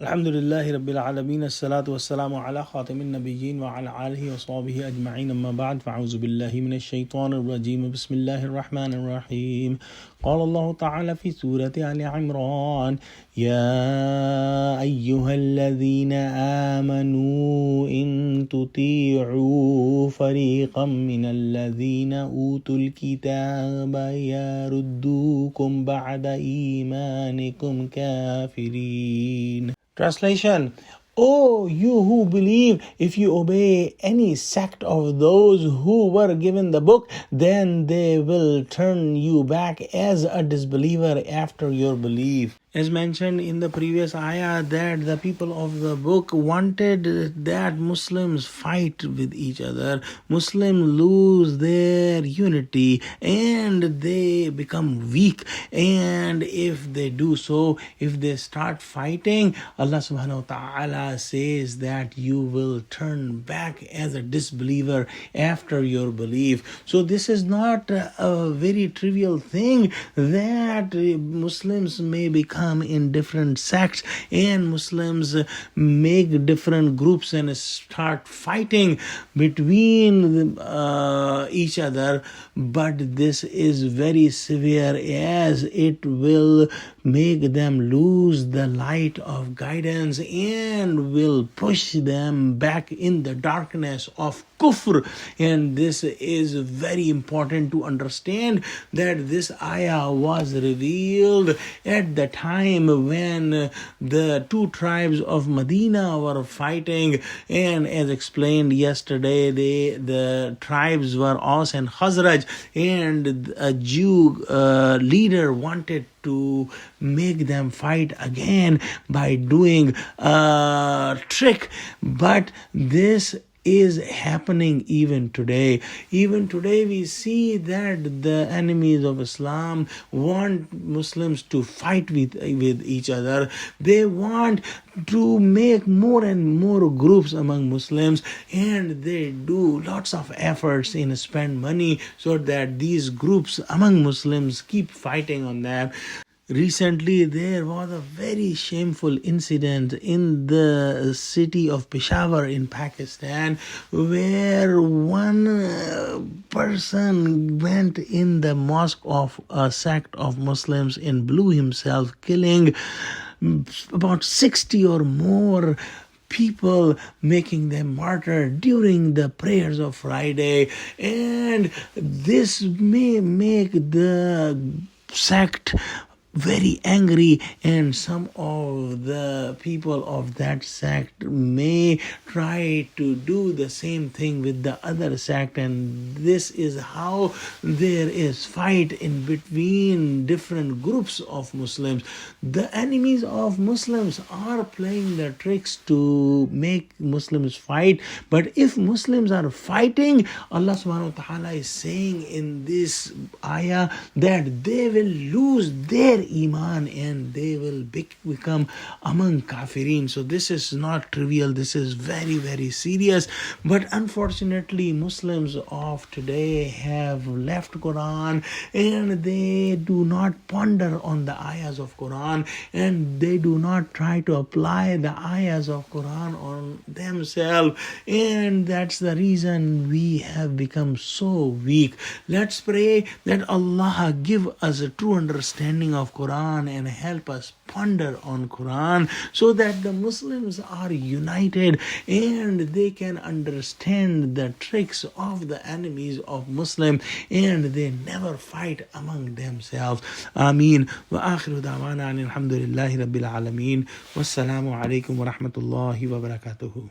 Alhamdulillahi Rabbil Alameen, As-salatu wassalamu ala khatamin nabiyyin wa ala alihi wa sahbihi ajma'in, amma ba'd, fa'auzu billahi minash shaitanir rajim, bismillahir rahmanir rahim. Qala Allah ta'ala fi Surah Al-E-Imran, Ya ayyuhalladhina amanu in tuti'u fariqan minal ladhina utul kitaba yaruddukum ba'da imanikum kafirin. Translation: O you who believe, if you obey any sect of those who were given the book, then they will turn you back as a disbeliever after your belief. As mentioned in the previous ayah, that the people of the book wanted that Muslims fight with each other, Muslims lose their unity and they become weak. And if they do so, if they start fighting, Allah subhanahu wa ta'ala says that you will turn back as a disbeliever after your belief. So this is not a very trivial thing that Muslims may become in different sects and Muslims make different groups and start fighting between each other. But this is very severe, as it will make them lose the light of guidance and will push them back in the darkness of kufr. And this is very important to understand, that this ayah was revealed at the time when the two tribes of Medina were fighting, and as explained yesterday, the tribes were Aus and Khazraj, and a Jew leader wanted to make them fight again by doing a trick. But this is happening even today. Even today we see that the enemies of Islam want Muslims to fight with each other. They want to make more and more groups among Muslims, and they do lots of efforts in spend money so that these groups among Muslims keep fighting on them. Recently, there was a very shameful incident in the city of Peshawar in Pakistan, where one person went in the mosque of a sect of Muslims and blew himself, killing about 60 or more people, making them martyred during the prayers of Friday. And this may make the sect very angry, and some of the people of that sect may try to do the same thing with the other sect, and this is how there is fight in between different groups of Muslims. The enemies of Muslims are playing the tricks to make Muslims fight, but if Muslims are fighting, Allah subhanahu wa ta'ala is saying in this ayah that they will lose their iman and they will become among kafirin. So this is not trivial, this is very, very serious. But unfortunately, Muslims of today have left Quran, and they do not ponder on the ayahs of Quran, and they do not try to apply the ayahs of Quran on themselves, and that's the reason we have become so weak. Let's pray that Allah give us a true understanding of Quran and help us ponder on Quran, so that the Muslims are united and they can understand the tricks of the enemies of Muslim, and they never fight among themselves. Ameen. Wa akhiru da'wana alhamdulillahi rabbil alameen. Wassalamu alaikum wa rahmatullahi wa barakatuhu.